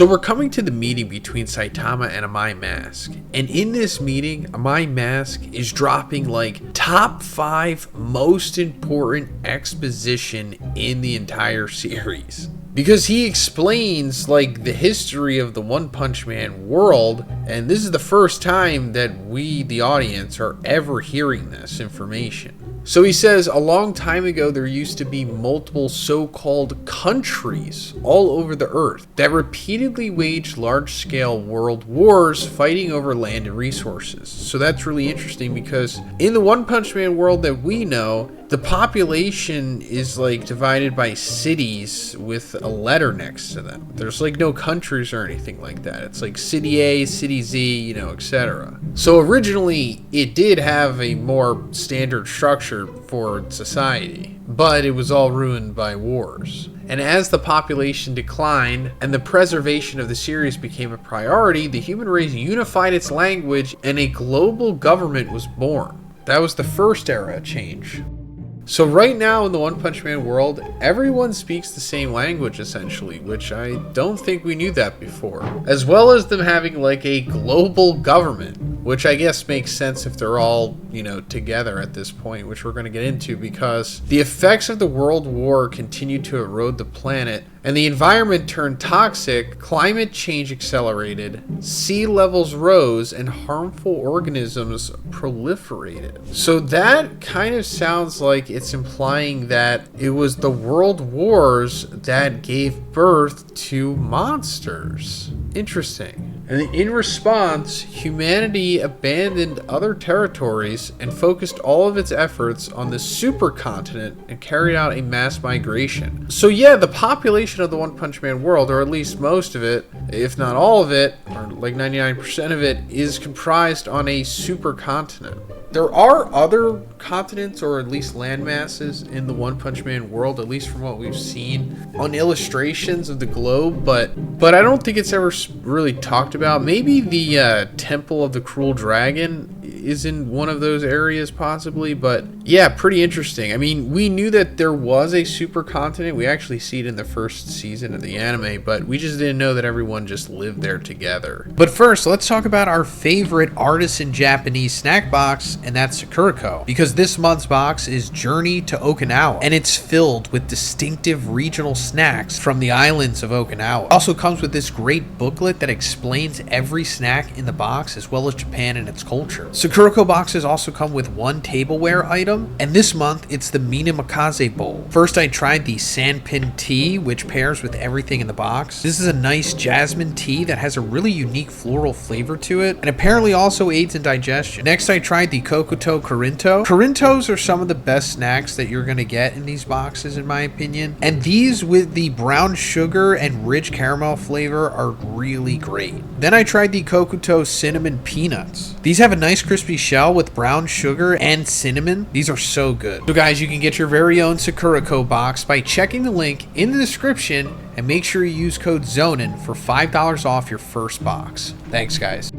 So we're coming to the meeting between Saitama and AMAI Mask. And in this meeting, AMAI Mask is dropping like top 5 most important exposition in the entire series. Because he explains like the history of the One Punch Man world, and this is the first time that we, the audience, are ever hearing this information. So he says, a long time ago there used to be multiple so-called countries all over the earth that repeatedly waged large-scale world wars fighting over land and resources. So that's really interesting because in the One Punch Man world that we know, the population is like divided by cities with a letter next to them. There's like no countries or anything like that. It's like city A, city Z, you know, etc. So originally it did have a more standard structure for society, but it was all ruined by wars. And as the population declined and the preservation of the series became a priority, the human race unified its language and a global government was born. That was the first era of change. So right now in the One Punch Man world, everyone speaks the same language essentially, which I don't think we knew that before. As well as them having like a global government, which I guess makes sense if they're all, you know, together at this point, which we're going to get into because the effects of the World War continued to erode the planet and the environment turned toxic, climate change accelerated, sea levels rose, and harmful organisms proliferated. So that kind of sounds like it's implying that it was the world wars that gave birth to monsters. Interesting. And in response, humanity abandoned other territories and focused all of its efforts on the supercontinent and carried out a mass migration. So yeah, the population of the One Punch Man world, or at least most of it, if not all of it, or like 99% of it, is comprised on a supercontinent. There are other continents, or at least land masses, in the One Punch Man world, at least from what we've seen on illustrations of the globe, but I don't think it's ever really talked about. Maybe the Temple of the Cruel Dragon is in one of those areas possibly, but yeah, pretty interesting. I mean, we knew that there was a supercontinent. We actually see it in the first season of the anime, but we just didn't know that everyone just lived there together. But first, let's talk about our favorite artisan Japanese snack box, and that's Sakurako, because this month's box is Journey to Okinawa, and it's filled with distinctive regional snacks from the islands of Okinawa. It also comes with this great booklet that explains every snack in the box as well as Japan and its culture. Sakurako boxes also come with one tableware item, and this month it's the Minamikaze bowl. First I tried the Sanpin tea, which pairs with everything in the box. This is a nice jasmine tea that has a really unique floral flavor to it, and apparently also aids in digestion. Next I tried the Kokuto Corinto. Corintos are some of the best snacks that you're going to get in these boxes in my opinion, and these with the brown sugar and rich caramel flavor are really great. Then I tried the Kokuto Cinnamon Peanuts. These have a nice crispy shell with brown sugar and cinnamon. These are so good. So guys, you can get your very own Sakurako box by checking the link in the description, and make sure you use code Zhoniin for $5 off your first box. Thanks guys.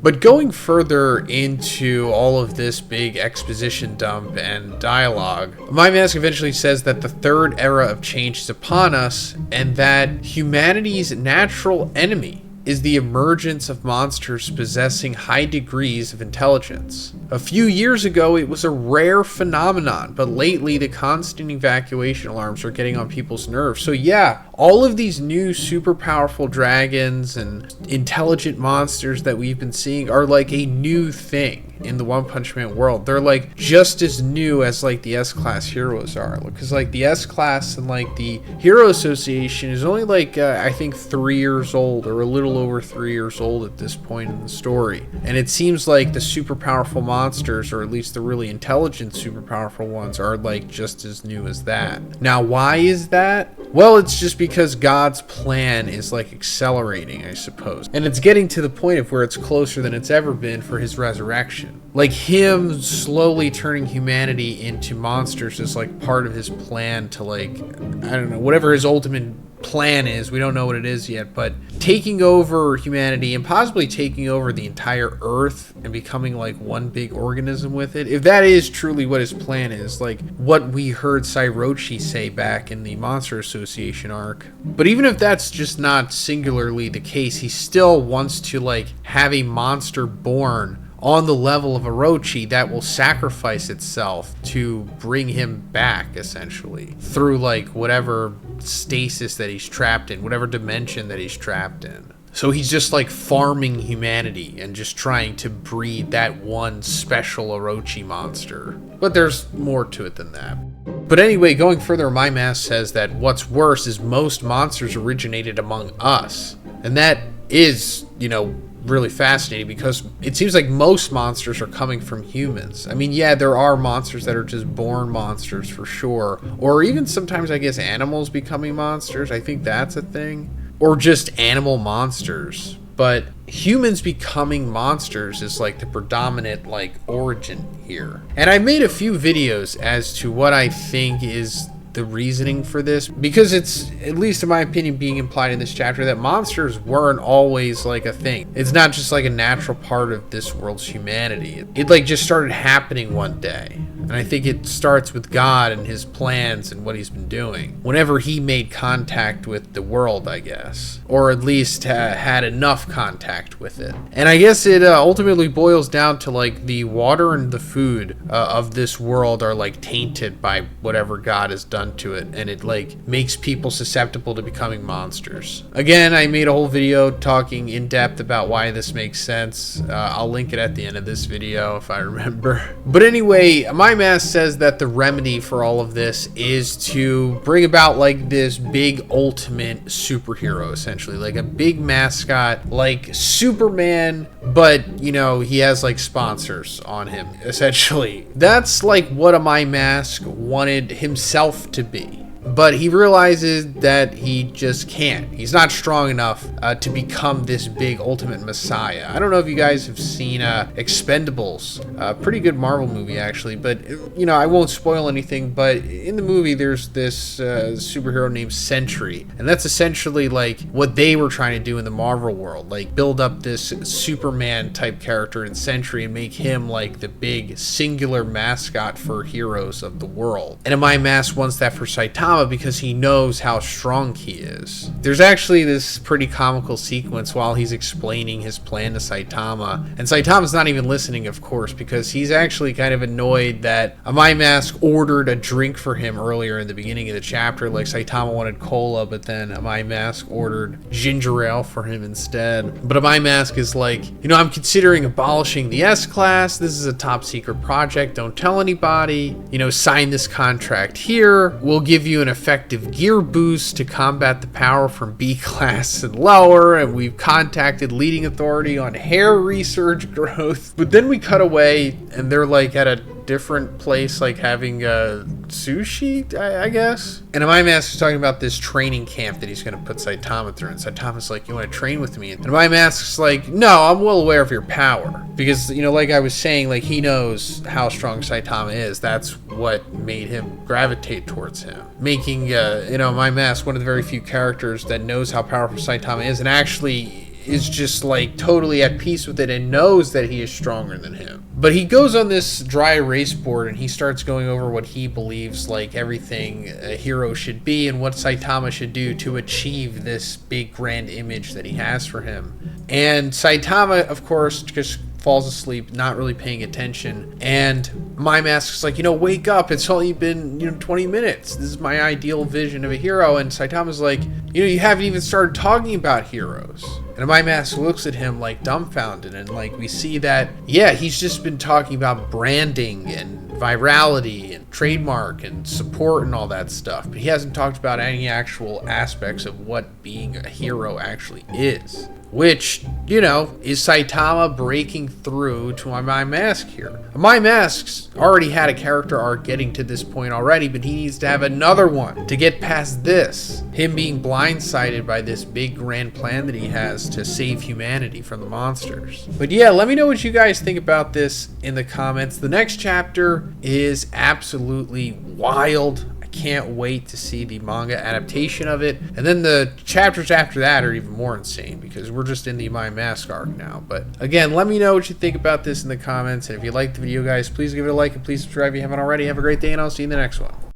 But going further into all of this big exposition dump and dialogue, AMAI Mask eventually says that the third era of change is upon us, and that humanity's natural enemy is the emergence of monsters possessing high degrees of intelligence. A few years ago, it was a rare phenomenon, but lately the constant evacuation alarms are getting on people's nerves. So yeah, all of these new super powerful dragons and intelligent monsters that we've been seeing are like a new thing in the One Punch Man world. They're like just as new as like the S-Class heroes are, because like the S-Class and like the Hero Association is only like I think 3 years old, or a little over 3 years old at this point in the story, and it seems like the super powerful monsters, or at least the really intelligent super powerful ones, are like just as new as that. Now why is that? Well, it's just because God's plan is like accelerating, I suppose, and it's getting to the point of where it's closer than it's ever been for his resurrection. Like him slowly turning humanity into monsters is like part of his plan to, like, I don't know, whatever his ultimate plan is. We don't know what it is yet, but taking over humanity and possibly taking over the entire Earth and becoming like one big organism with it. If that is truly what his plan is, like what we heard Sairochi say back in the Monster Association arc. But even if that's just not singularly the case, he still wants to like have a monster born on the level of Orochi that will sacrifice itself to bring him back, essentially, through like whatever stasis that he's trapped in, whatever dimension that he's trapped in. So he's just like farming humanity and just trying to breed that one special Orochi monster. But there's more to it than that. But anyway, going further, My Mask says that what's worse is most monsters originated among us. And that is, you know, really fascinating, because it seems like most monsters are coming from humans. I mean, yeah, there are monsters that are just born monsters for sure, or even sometimes I guess animals becoming monsters. I think that's a thing, or just animal monsters. But humans becoming monsters is like the predominant like origin here. And I made a few videos as to what I think is the reasoning for this, because it's, at least in my opinion, being implied in this chapter that monsters weren't always like a thing. It's not just like a natural part of this world's humanity. It like just started happening one day. And I think it starts with God and his plans and what he's been doing whenever he made contact with the world, I guess, or at least had enough contact with it. And I guess it ultimately boils down to like the water and the food of this world are like tainted by whatever God has done to it, and it like makes people susceptible to becoming monsters. Again, I made a whole video talking in depth about why this makes sense. I'll link it at the end of this video if I remember. But anyway, My Mask says that the remedy for all of this is to bring about like this big ultimate superhero, essentially like a big mascot like Superman, but you know, he has like sponsors on him, essentially. That's like what a My Mask wanted himself to be. But he realizes that he just can't. He's not strong enough to become this big ultimate messiah. I don't know if you guys have seen Expendables. Pretty good Marvel movie, actually. But, you know, I won't spoil anything. But in the movie, there's this superhero named Sentry. And that's essentially, like, what they were trying to do in the Marvel world. Like, build up this Superman-type character in Sentry and make him, like, the big singular mascot for heroes of the world. And My Mask wants that for Saitama, because he knows how strong he is. There's actually this pretty comical sequence while he's explaining his plan to Saitama, and Saitama's not even listening, of course, because he's actually kind of annoyed that My Mask ordered a drink for him earlier in the beginning of the chapter. Like, Saitama wanted cola, but then My Mask ordered ginger ale for him instead. But My Mask is like, you know, I'm considering abolishing the S-Class. This is a top secret project. Don't tell anybody. You know, sign this contract here. We'll give you an effective gear boost to combat the power from B-Class and lower, and we've contacted leading authority on hair research growth. But then we cut away and they're like at a different place, like having sushi, I guess. And My Mask is talking about this training camp that he's going to put Saitama through, and Saitama's like, you want to train with me? And My Mask's like, no, I'm well aware of your power, because, you know, like I was saying, like, he knows how strong Saitama is. That's what made him gravitate towards him, making you know, My Mask one of the very few characters that knows how powerful Saitama is and actually is just like totally at peace with it and knows that he is stronger than him. But he goes on this dry erase board and he starts going over what he believes like everything a hero should be and what Saitama should do to achieve this big grand image that he has for him. And Saitama, of course, just falls asleep, not really paying attention. And My Mask's like, you know, wake up. It's only been, you know, 20 minutes. This is my ideal vision of a hero. And Saitama's like, you know, you haven't even started talking about heroes. And My Mask looks at him like dumbfounded. And like we see that, yeah, he's just been talking about branding and virality and trademark and support and all that stuff. But he hasn't talked about any actual aspects of what being a hero actually is. Which, you know, is Saitama breaking through to My Mask here. My Mask's already had a character arc getting to this point already, but he needs to have another one to get past this. Him being blindsided by this big grand plan that he has to save humanity from the monsters. But yeah, let me know what you guys think about this in the comments. The next chapter is absolutely wild. Can't wait to see the manga adaptation of it. And then the chapters after that are even more insane because we're just in the AMAI Mask arc now. But again, let me know what you think about this in the comments. And if you liked the video, guys, please give it a like and please subscribe if you haven't already. Have a great day, and I'll see you in the next one.